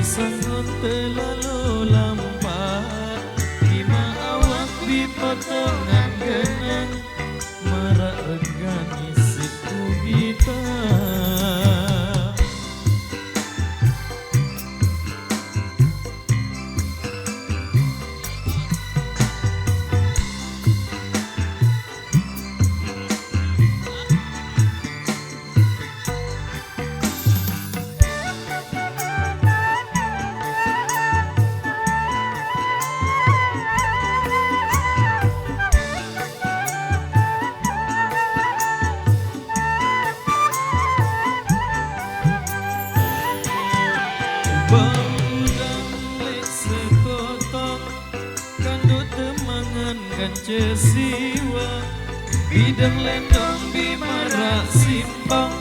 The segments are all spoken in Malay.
sangon terlalu lambat, lima awak dipotongan genang, marak regani si kubita. Baudang lek sekotok kandut temangan kanca siwa, bidang lendong bimarak simpang,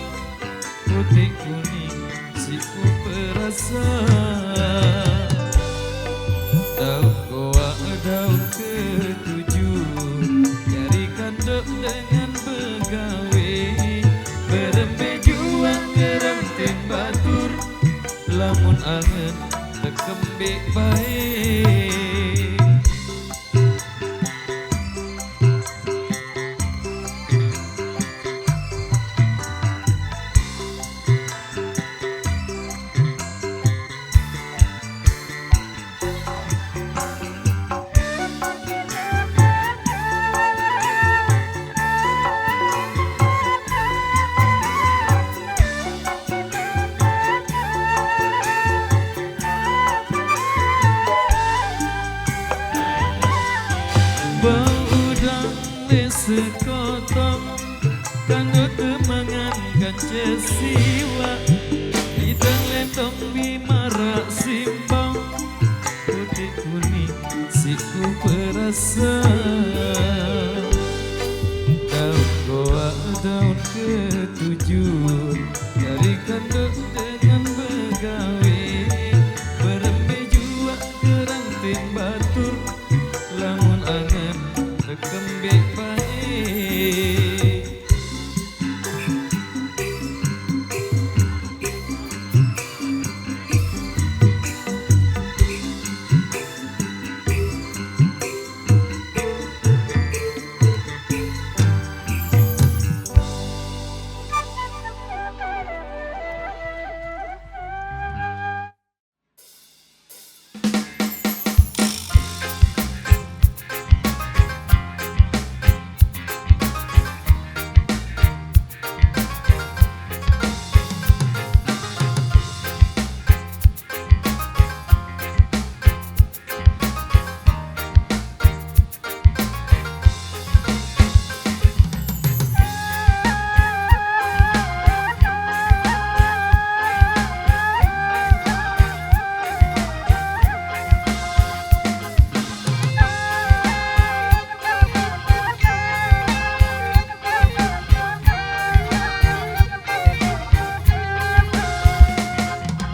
putih kuning siku perasa. Daun goa daun ketujuh, jari kanduk dengan begawe, berembe juang kerang batur, lamun angen tekembik baik. Baudang lesekotong kanggo temangan kanca siwa, bidang lentong bimarak simpang, putih kuning siku perasa. Daun goa daun ketujuh, dari kandung dengan begawe, berembe jua kerang batur, lamun angen tekembik baik.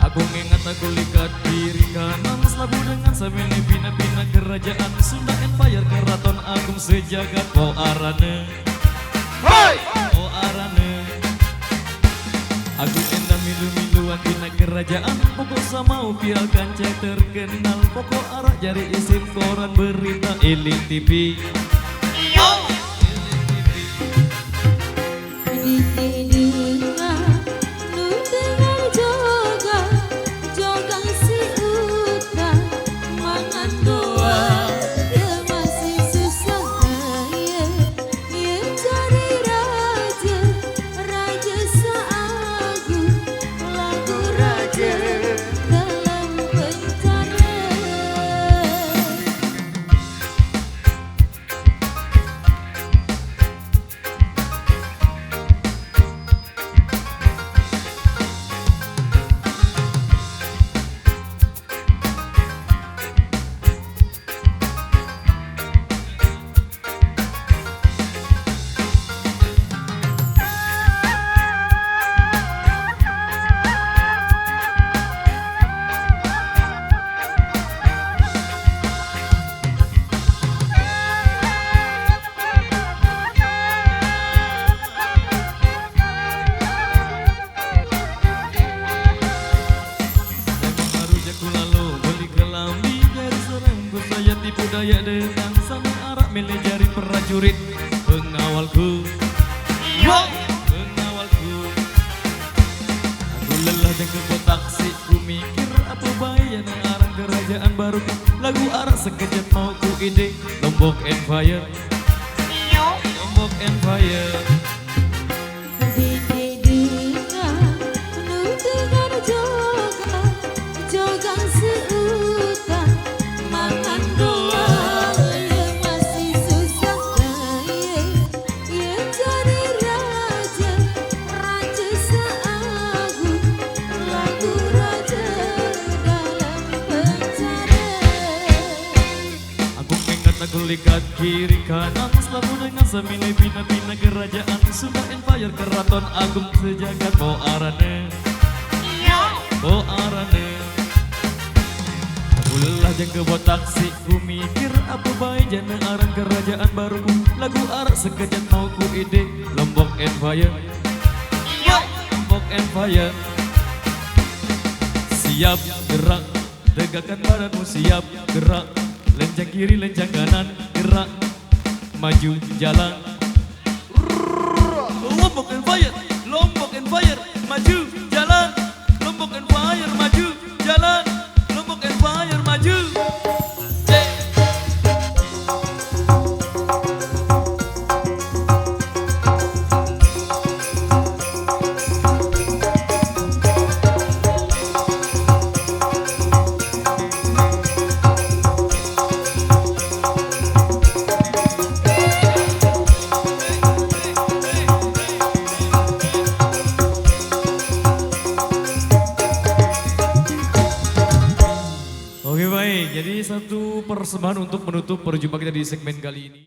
Aku mengingat aku lihat kiri kanan, selabu dengan sambil bina-bina kerajaan Sunda Empire, keraton agung sejagat. Oh arane, Hoi! oh arane, aku endang milu-miluan bina kerajaan, pokok sama upial kanca terkenal, pokok arak jari isim koran berita Eling TV. budaya dengan sama arak milik jari prajurit pengawalku. Pengawalku. Aku lelah dengan kebut taksi, ku mikir apa bahaya nang arah kerajaan baru. Lagu arak sekejap mau ku ide Lombok and Fire. Lombok and Fire. Aku lihat kiri kanan selalu dengan semilai bina-bina kerajaan Sunda Empire keraton agung sejagat Bo arane Bo arane. Aku lelah jeng kebot taksi, ku mikir apa baik jana arang kerajaan baru. Lagu arak sekejap mau ku ide Lombok and Fire. Lombok and Fire. Siap gerak, tegakkan badanmu, siap gerak. Lencang kiri, lencang kanan, gerak, maju, jalan. Lombok and Fire, Lombok and Fire, maju, jalan. Lombok and Fire, maju, jalan. Lombok and Fire, maju. Oke baik, jadi satu persembahan untuk menutup perjumpaan kita di segmen kali ini.